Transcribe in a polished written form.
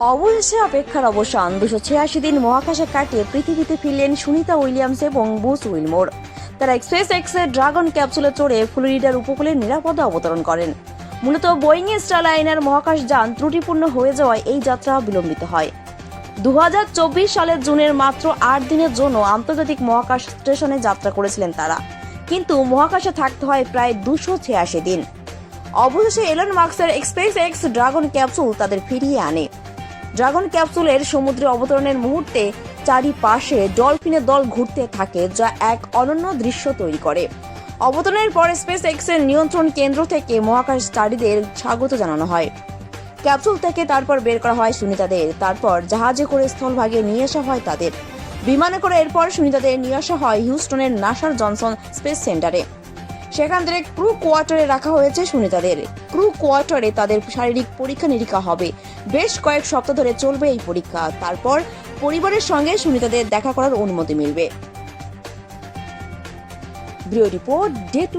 অবশেষে অপেক্ষার অবসান 286 দিন মহাকাশে কাটিয়ে পৃথিবীতে ফিরলেন সুনিতা উইলিয়ামস এবং বুস উইলমোর। তারা এক্সপ্রেস এক্সের ড্রাগন ক্যাপসুলে চড়ে ফ্লোরিডার উপকূলে নিরাপদে অবতরণ করেন। মূলত বোয়িং স্টারলাইনার মহাকাশযান ত্রুটিপূর্ণ হয়ে যাওয়ায় এই যাত্রা বিলম্বিত হয়। 2024 সালের জুনের মাত্র 8 দিনের জন্য আন্তর্জাতিক মহাকাশ স্টেশনে যাত্রা করেছিলেন তারা, কিন্তু মহাকাশে থাকতে হয় প্রায় 286 দিন। অবশেষে এলন মাস্কের এক্সপ্রেস এক্স ড্রাগন ক্যাপসুল তাদের ফিরিয়ে আনে। ড্রাগন ক্যাপসুলের সমুদ্রে অবতরণের মুহূর্তে চারিপাশে ডলফিনের দল ঘুরতে থাকে, যা এক অনন্য দৃশ্য তৈরি করে। অবতরণের পর স্পেস এক্সের নিয়ন্ত্রণ কেন্দ্র থেকে মহাকাশচারীদের স্বাগত জানানো হয়। ক্যাপসুল থেকে তারপর বের করা হয় সুনিতাদের, তারপর জাহাজে করে স্থলভাগে নিয়ে আসা হয় তাদের। বিমানে করে এরপর সুনিতাদের নিয়ে আসা হয় হিউস্টনের নাসার জনসন স্পেস সেন্টারে। সেখান থেকে ক্রু কোয়ার্টারে রাখা হয়েছে সুনিতাদের। ক্রু কোয়ার্টারে তাদের শারীরিক পরীক্ষা নিরীক্ষা হবে। বেশ কয়েক সপ্তাহ ধরে চলবে এই পরীক্ষা। তারপর পরিবারের সঙ্গে সুনিতাদের দেখা করার অনুমতি মিলবে। Bureau report day 2।